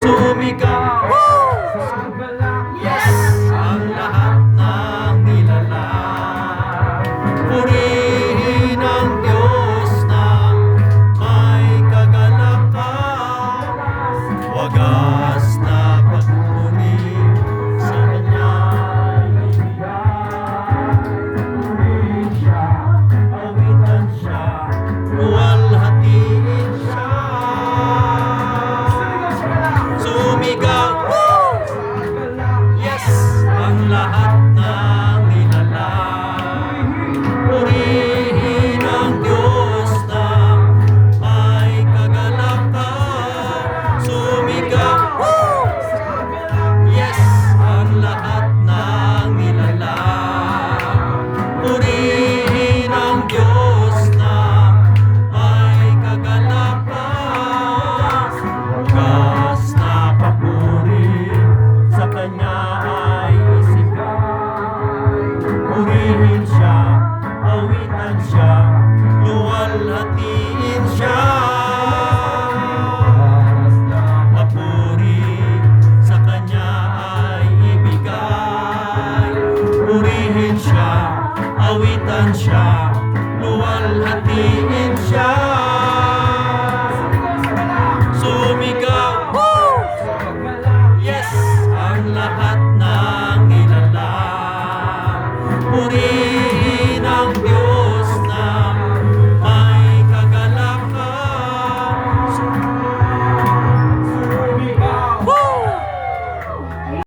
Sumigaw yes! Ang lahat ng nilalang purihin ang Diyos na may kagalakan, wagas na pagpupuri sa Kanya'y ibigay. Purihin siya, awitan siya, luwalhatiin siya. Sumigaw yes! Ang lahat ng nilalang purihin ang Diyos na may kagalakan. Sumigaw yes! Ang lahat ng nilalang purihin ang Diyos na may kagalakan. Wagas na papuri sa Kanya ay isigay. Purihin siya, awitan siya, luwalhatiin siya. Papuri sa Kanya ay ibigay. Purihin siya, awitan siya, luwalhatiin siya.